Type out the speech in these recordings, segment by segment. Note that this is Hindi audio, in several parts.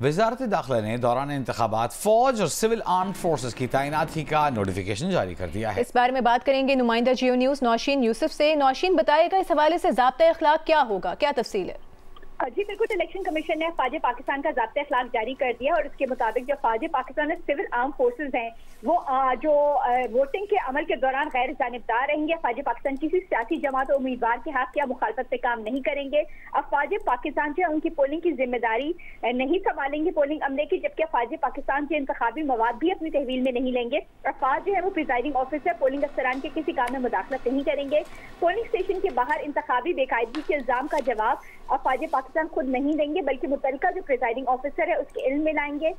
वजारत दाखिला ने दौरान इंतखाबात फौज और सिविल आर्म्ड फोर्सेस की तैनाती का नोटिफिकेशन जारी कर दिया है। इस बारे में बात करेंगे नुमाइंदा जियो न्यूज़ नौशीन यूसुफ से। नौशीन, बताएगा इस हवाले से ज़ाब्ता अखलाक क्या होगा, क्या तफसील है? जी बिल्कुल, इलेक्शन कमीशन ने फौज पाकिस्तान का ज़ाब्ता अखलाक जारी कर दिया और उसके मुताबिक जो फौज पाकिस्तान में सिविल आर्म फोर्सेज हैं वो जो वोटिंग के अमल के दौरान गैर जानिबदार रहेंगे। फौज पाकिस्तान किसी सियासी जमात और उम्मीदवार के हक या मुखालफत पे काम नहीं करेंगे। अब फौज पाकिस्तान जो है उनकी पोलिंग की जिम्मेदारी नहीं संभालेंगे पोलिंग अमले की, जबकि फौज पाकिस्तान के इंतखाबी मवाद भी अपनी तहवील में नहीं लेंगे। और फौज जो है वो प्रिजाइडिंग ऑफिसर पोलिंग अफसरान के किसी काम में मुदाखलत नहीं करेंगे। पोलिंग स्टेशन के बाहर इंतखाबी बेकायदगी के इल्जाम का जवाब अब फौज पाकिस्तान खुद नहीं देंगे, बल्कि मुतलका जो प्रिजाइडिंग ऑफिसर है उसके इल्म में लाएंगे।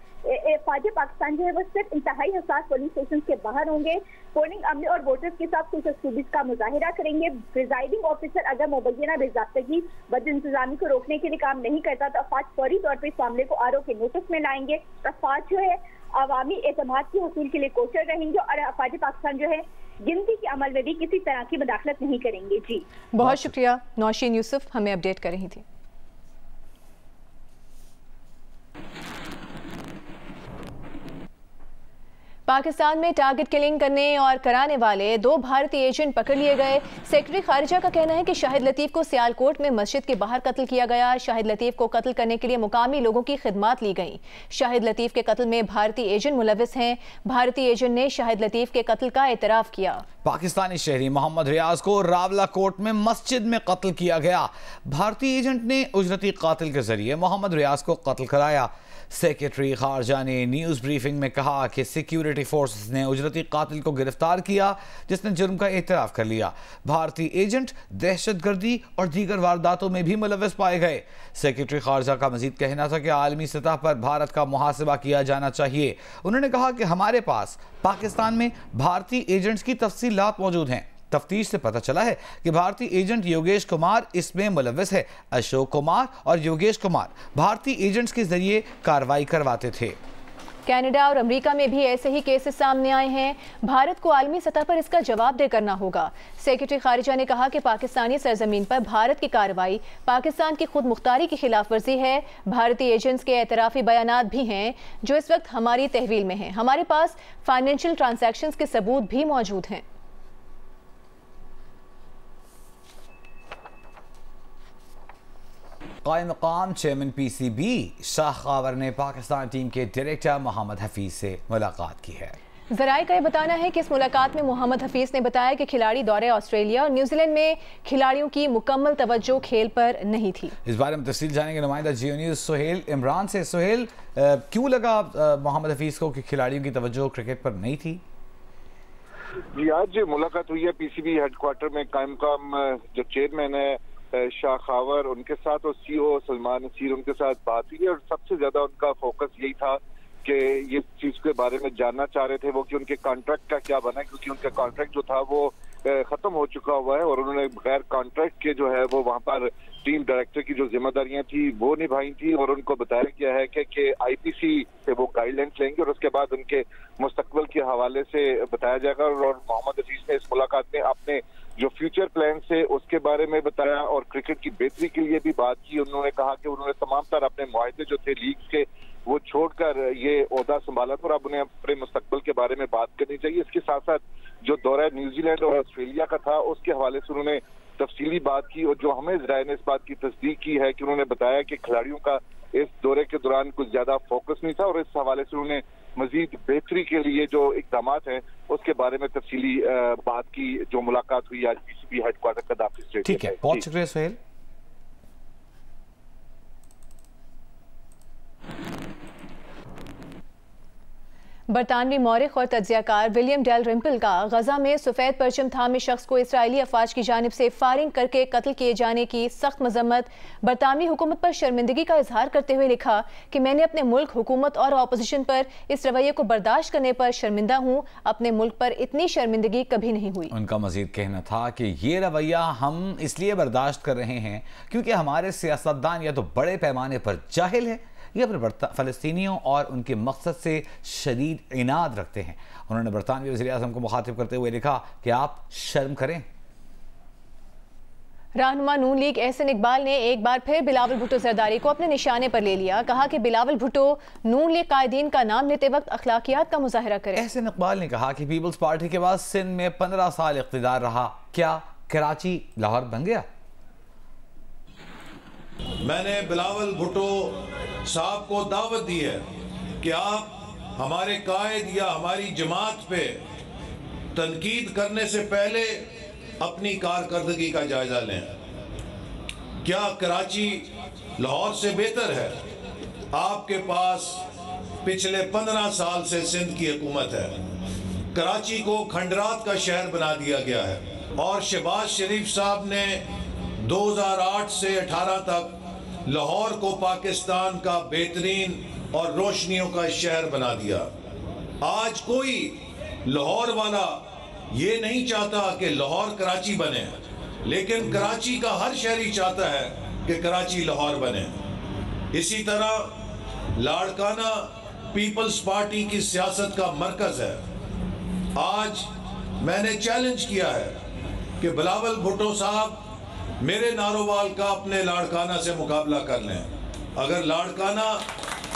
फौज पाकिस्तान जो है वो सिर्फ इंतहाई हसास पोलिंग स्टेशन के बाहर होंगे। पोलिंग अमले और वोटर्स के साथ खुशूसियत का मुजाहिरा करेंगे। प्रिजाइडिंग ऑफिसर अगर मुबैना बेज़ाब्तगी बदइंतजामी को रोकने के लिए काम नहीं करता तो फौज फौरी तौर पर इस मामले को आरओ के नोटिस में लाएंगे और फौज जो है अवामी एतमाद के हसूल के लिए कोशिश रहेंगे और फौज पाकिस्तान जो है गिनती के अमल में भी किसी तरह की मुदाखलत नहीं करेंगे। जी बहुत शुक्रिया नौशीन यूसुफ, हमें अपडेट कर रही थी। पाकिस्तान में टारगेट किलिंग करने और कराने वाले 2 भारतीय एजेंट पकड़ लिए गए। सेक्रेटरी खारिजा का कहना है कि शाहिद लतीफ को सियालकोट में मस्जिद के बाहर कत्ल किया गया। शाहिद लतीफ को कत्ल करने के लिए मुकामी लोगों की खिदमात ली गई। शाहिद लतीफ के कत्ल में भारतीय एजेंट मुलविस हैं। भारतीय एजेंट ने शाहिद लतीफ के कत्ल का एतराफ किया। पाकिस्तानी शहरी मोहम्मद रियाज को रावला कोट में मस्जिद में कत्ल किया गया। भारतीय एजेंट ने उजरती कातिल के जरिए मोहम्मद रियाज को कत्ल कराया। सेक्रेटरी खारजा ने न्यूज़ ब्रीफिंग में कहा कि सिक्योरिटी फोर्सेस ने उजरती कातिल को गिरफ्तार किया, जिसने जुर्म का एतराफ़ कर लिया। भारतीय एजेंट दहशतगर्दी और दीगर वारदातों में भी मुलव्वस पाए गए। सेक्रेटरी खारजा का मजीद कहना था कि आलमी सतह पर भारत का मुहासबा किया जाना चाहिए। उन्होंने कहा कि हमारे पास पाकिस्तान में भारतीय एजेंट्स की तफसीलात मौजूद हैं। तफ्तीश से पता चला है कि भारतीय एजेंट योगेश कुमार इसमें मुलव्वस है। अशोक कुमार और योगेश कुमार भारतीय एजेंट्स के जरिए कार्रवाई करवाते थे। कनाडा और अमेरिका में भी ऐसे ही केसेस सामने आए हैं। भारत को आलमी सतह पर इसका जवाबदेह करना होगा। सेक्रेटरी खारिजा ने कहा कि पाकिस्तानी सरजमीन पर भारत की कार्रवाई पाकिस्तान की खुद मुख्तारी की खिलाफ वर्जी है। भारतीय एजेंट्स के एतराफ़ी बयानात भी हैं जो इस वक्त हमारी तहवील में हैं। हमारे पास फाइनेंशियल ट्रांजैक्शंस के सबूत भी मौजूद हैं। कायम मकाम चेयरमैन PCB शाह खावर ने पाकिस्तान टीम के डायरेक्टर मोहम्मद हफीज से मुलाकात की है। ज़राए का ये बताना है कि इस मुलाकात में मोहम्मद हफीज ने बताया कि खिलाड़ी दौरे ऑस्ट्रेलिया और न्यूजीलैंड में खिलाड़ियों की मुकम्मल तवज्जो खेल पर नहीं थी। इस बारे में तफसील जानेंगे नुमाइंदा जियो न्यूज़ सुहेल इमरान से। सुहेल, क्यों लगा मोहम्मद हफीज को कि खिलाड़ियों की तवज्जो क्रिकेट पर नहीं थी? जी, आज मुलाकात हुई है PCB हेडक्वार्टर में। कायम मकाम जो चेयरमैन है शाह खावर, उनके साथ और CEO सलमान नसीर, उनके साथ बात हुई और सबसे ज्यादा उनका फोकस यही था कि ये चीज के बारे में जानना चाह रहे थे वो कि उनके कॉन्ट्रैक्ट का क्या बना, क्योंकि उनका कॉन्ट्रैक्ट जो था वो खत्म हो चुका हुआ है और उन्होंने बगैर कॉन्ट्रैक्ट के जो है वो वहां पर टीम डायरेक्टर की जो जिम्मेदारियां थी वो निभाई थी और उनको बताया गया है कि IPC से वो गाइडलाइंस लेंगे और उसके बाद उनके मुस्तकबिल के हवाले से बताया जाएगा। और मोहम्मद हफीज ने इस मुलाकात में अपने जो फ्यूचर प्लान है उसके बारे में बताया और क्रिकेट की बेहतरी के लिए भी बात की। उन्होंने कहा कि उन्होंने तमाम तर अपने मुआहदे जो थे लीग के वो छोड़कर ये ओहदा संभाला था और अब उन्हें अपने मुस्तकबिल के बारे में बात करनी चाहिए। इसके साथ साथ जो दौरा न्यूजीलैंड और ऑस्ट्रेलिया का था उसके हवाले से उन्होंने तफसीली बात की और जो हमें ज़राए ने इस बात की तस्दीक की है कि उन्होंने बताया कि खिलाड़ियों का इस दौरे के दौरान कुछ ज्यादा फोकस नहीं था और इस हवाले से उन्होंने मजीद बेहतरी के लिए जो इकदाम हैं उसके बारे में तफसीली बात की। जो मुलाकात हुई आज PCB हेडक्वार्टर कदाफी स्टेडियम। ठीक है, बहुत शुक्रिया सुहेल। बरतानवी मौरिख और तज्जियाकार विलियम डेल रिम्पल का गजा में सफ़ेद परचम थामे शख्स को इसराइली अफवाज की जानिब से फायरिंग करके कत्ल किए जाने की सख्त मजम्मत। बरतानवी हुकूमत पर शर्मिंदगी का इजहार करते हुए लिखा कि मैंने अपने मुल्क, हुकूमत और अपोजिशन पर इस रवैये को बर्दाश्त करने पर शर्मिंदा हूँ। अपने मुल्क पर इतनी शर्मिंदगी कभी नहीं हुई। उनका मजीद कहना था कि ये रवैया हम इसलिए बर्दाश्त कर रहे हैं क्योंकि हमारे सियासतदान या तो बड़े पैमाने पर जाहिल है या फिर फ़लस्तीनियों और उनके मकसद से शदीद इनाद रखते हैं। उन्होंने बरतानवी वज़ीर आज़म को मुखातिब करते हुए लिखा कि आप शर्म करें। रहनुमा नून लीग एहसन इकबाल ने एक बार फिर बिलावल भुट्टो जरदारी को अपने निशाने पर ले लिया। कहा कि बिलावल भुट्टो नून लीग कायदीन का नाम लेते वक्त अखलाकियात का मुजाहरा करे। एहसन इकबाल ने कहा कि पीपल्स पार्टी के बाद सिंध में 15 साल इख्तिदार रहा, क्या कराची लाहौर बन गया? मैंने बिलावल भुट्टो साहब को दावत दी है कि आप हमारे कायद या हमारी जमात पे तनकीद करने से पहले अपनी कारकर्दगी का जायजा लें। क्या कराची लाहौर से बेहतर है? आपके पास पिछले 15 साल से सिंध की हुकूमत है। कराची को खंडरात का शहर बना दिया गया है और शहबाज शरीफ साहब ने 2008 से 18 तक लाहौर को पाकिस्तान का बेहतरीन और रोशनियों का शहर बना दिया। आज कोई लाहौर वाला ये नहीं चाहता कि लाहौर कराची बने, लेकिन कराची का हर शहरी चाहता है कि कराची लाहौर बने। इसी तरह लाड़काना पीपल्स पार्टी की सियासत का मरकज है। आज मैंने चैलेंज किया है कि बिलावल भुट्टो साहब मेरे नारोवाल का अपने लाड़काना से मुकाबला कर लें। अगर लाड़काना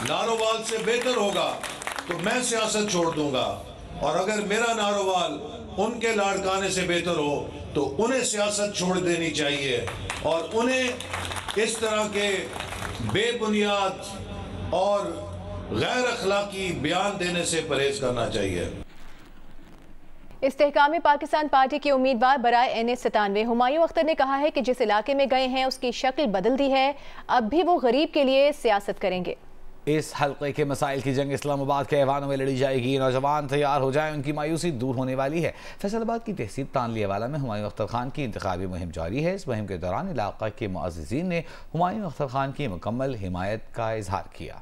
नारोवाल से बेहतर होगा तो मैं सियासत छोड़ दूंगा, और अगर मेरा नारोवाल उनके लाड़काने से बेहतर हो तो उन्हें सियासत छोड़ देनी चाहिए और उन्हें इस तरह के बेबुनियाद और गैर अखलाकी बयान देने से परहेज करना चाहिए। इस्तेहकामी पाकिस्तान पार्टी के उम्मीदवार बराए NS97 हुमायूं अख्तर ने कहा है कि जिस इलाके में गए हैं उसकी शक्ल बदल दी है, अब भी वो गरीब के लिए सियासत करेंगे। इस हल्के के मसाइल की जंग इस्लामाबाद के ऐवानों में लड़ी जाएगी। नौजवान तैयार हो जाएं, उनकी मायूसी दूर होने वाली है। फैसलाबाद की तहसील तानलियावाला में हुमायूं अख्तर खान की इंतखाबी मुहिम जारी है। इस मुहिम के दौरान इलाका के मुअज़्ज़िज़ीन ने हुमायूं अख्तर खान की मुकम्मल हिमायत का इजहार किया।